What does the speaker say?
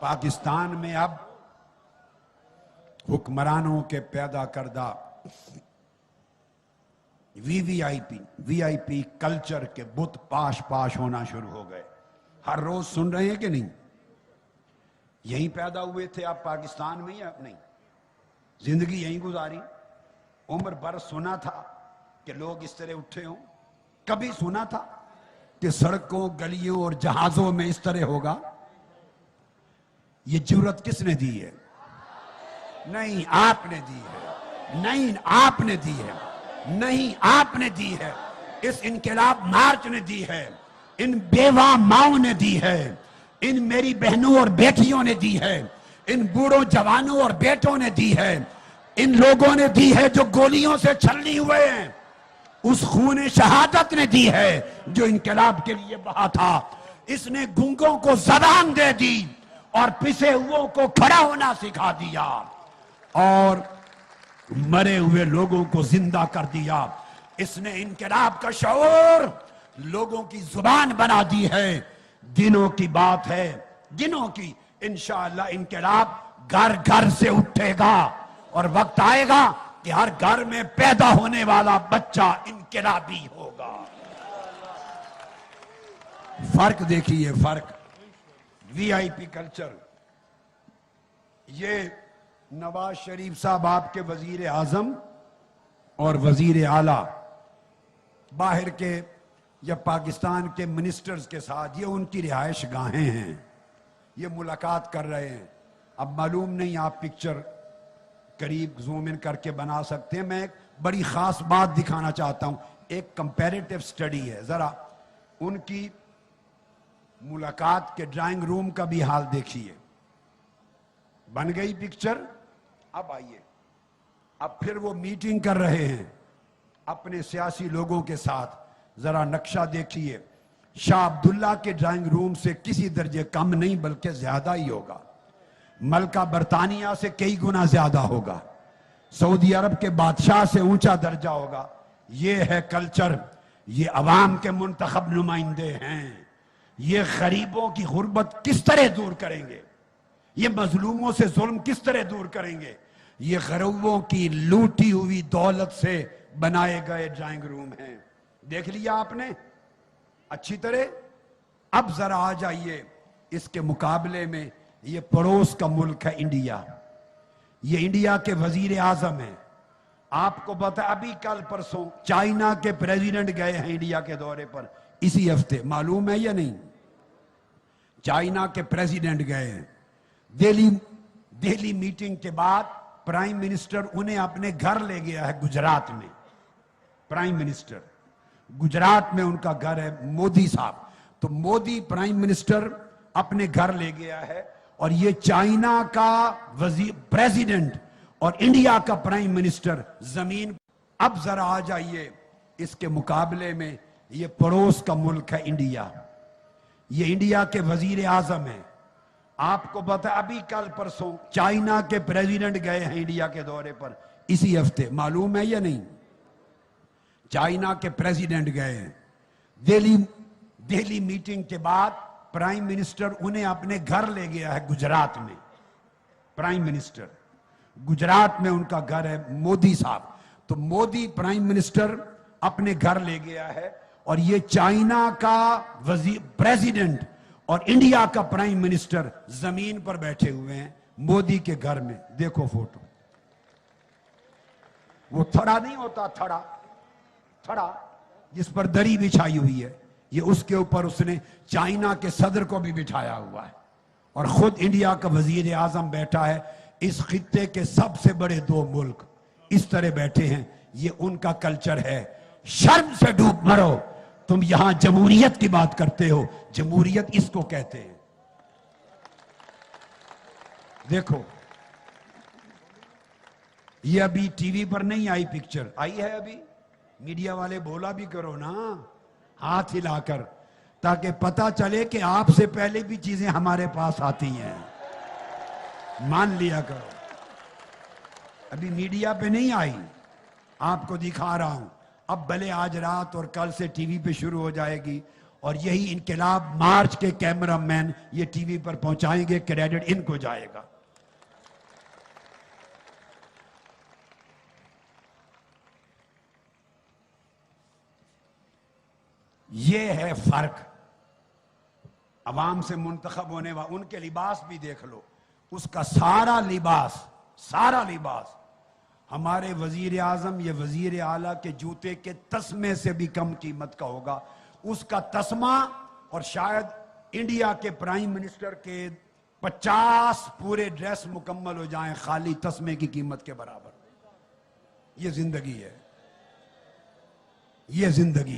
पाकिस्तान में अब हुक्मरानों के पैदा करदा वीआईपी कल्चर के बुत पाश पाश होना शुरू हो गए। हर रोज सुन रहे हैं कि नहीं? यहीं पैदा हुए थे आप पाकिस्तान में या नहीं? जिंदगी यहीं गुजारी, उम्र भर सुना था कि लोग इस तरह उठे हों? कभी सुना था कि सड़कों गलियों और जहाजों में इस तरह होगा? ये जुर्रत किसने दी है? नहीं, आपने दी है। नहीं, आपने दी है। नहीं, आपने दी है। इस इनकलाब मार्च ने दी है, इन बेवा माओं ने दी है, इन मेरी बहनों और बेटियों ने दी है, इन बूढ़ों जवानों और बेटों ने दी है, इन लोगों ने दी है जो गोलियों से छलनी हुए हैं। उस खून शहादत ने दी है जो इनकलाब के लिए बहा था। इसने गूंगों को ज़बान दे दी और पिसे हुओं को खड़ा होना सिखा दिया और मरे हुए लोगों को जिंदा कर दिया। इसने इनकलाब का शऊर लोगों की जुबान बना दी है। दिनों की बात है, दिनों की। इंशाअल्लाह इनकलाब घर घर से उठेगा और वक्त आएगा कि हर घर में पैदा होने वाला बच्चा इनकलाबी होगा। फर्क देखिए, फर्क। वीआईपी कल्चर, ये नवाज शरीफ साहब आपके वजीर आजम और वजीर आला बाहर के या पाकिस्तान के मिनिस्टर्स के साथ, ये उनकी रिहाइश गाहें हैं, ये मुलाकात कर रहे हैं। अब मालूम नहीं आप पिक्चर करीब जूम इन करके बना सकते हैं। मैं एक बड़ी खास बात दिखाना चाहता हूं। एक कंपैरेटिव स्टडी है, जरा उनकी मुलाकात के ड्राइंग रूम का भी हाल देखिए। बन गई पिक्चर। अब आइए, अब फिर वो मीटिंग कर रहे हैं अपने सियासी लोगों के साथ। जरा नक्शा देखिए। शाह अब्दुल्ला के ड्राइंग रूम से किसी दर्जे कम नहीं बल्कि ज्यादा ही होगा। मलका बरतानिया से कई गुना ज्यादा होगा। सऊदी अरब के बादशाह से ऊंचा दर्जा होगा। ये है कल्चर। ये अवाम के मुंतखब नुमाइंदे हैं। ये गरीबों की गुर्बत किस तरह दूर करेंगे, ये मजलूमों से जुल्म किस तरह दूर करेंगे। ये गरीबों की लूटी हुई दौलत से बनाए गए ड्राइंग रूम हैं। देख लिया आपने अच्छी तरह। अब जरा आ जाइए इसके मुकाबले में। ये पड़ोस का मुल्क है इंडिया। ये इंडिया के वजीर आजम है। आपको पता, अभी कल परसों चाइना के प्रेसिडेंट गए हैं इंडिया के दौरे पर, इसी हफ्ते। मालूम है या नहीं? चाइना के प्रेसिडेंट गए हैं। दिल्ली मीटिंग के बाद प्राइम मिनिस्टर उन्हें अपने घर ले गया है गुजरात में। प्राइम मिनिस्टर गुजरात में उनका घर है, मोदी साहब। तो मोदी प्राइम मिनिस्टर अपने घर ले गया है और ये चाइना का प्रेसिडेंट और इंडिया का प्राइम मिनिस्टर जमीन। अब जरा आ जाइए इसके मुकाबले में। ये पड़ोस का मुल्क है इंडिया। ये इंडिया के वजीर आजम है। आपको पता, अभी कल परसों चाइना के प्रेसिडेंट गए हैं इंडिया के दौरे पर, इसी हफ्ते। मालूम है या नहीं? चाइना के प्रेसिडेंट गए हैं। दिल्ली मीटिंग के बाद प्राइम मिनिस्टर उन्हें अपने घर ले गया है गुजरात में। प्राइम मिनिस्टर गुजरात में उनका घर है, मोदी साहब। तो मोदी प्राइम मिनिस्टर अपने घर ले गया है और ये चाइना का प्रेसिडेंट और इंडिया का प्राइम मिनिस्टर जमीन पर बैठे हुए हैं मोदी के घर में। देखो फोटो। वो थड़ा नहीं होता, थड़ा जिस पर दरी बिछाई हुई है, ये उसके ऊपर उसने चाइना के सदर को भी बिठाया हुआ है और खुद इंडिया का वजीर आजम बैठा है। इस खित्ते के सबसे बड़े दो मुल्क इस तरह बैठे हैं। ये उनका कल्चर है। शर्म से डूब मरो। तुम यहां जमहूरियत की बात करते हो। जमहूरियत इसको कहते हैं। देखो, ये अभी टीवी पर नहीं आई पिक्चर, आई है अभी। मीडिया वाले बोला भी करो ना हाथ हिलाकर, ताकि पता चले कि आपसे पहले भी चीजें हमारे पास आती हैं। मान लिया करो। अभी मीडिया पे नहीं आई, आपको दिखा रहा हूं। अब भले आज रात और कल से टीवी पे शुरू हो जाएगी और यही इनकलाब मार्च के कैमरामैन ये टीवी पर पहुंचाएंगे, क्रेडिट इनको जाएगा। ये है फर्क अवाम से मुंतखब होने वाले। उनके लिबास भी देख लो, उसका सारा लिबास हमारे वजीर आजम या वजीर आला के जूते के तस्मे से भी कम कीमत का होगा। उसका तस्मा और शायद इंडिया के प्राइम मिनिस्टर के 50 पूरे ड्रेस मुकम्मल हो जाएं खाली तस्मे की कीमत के बराबर। ये जिंदगी है, ये जिंदगी।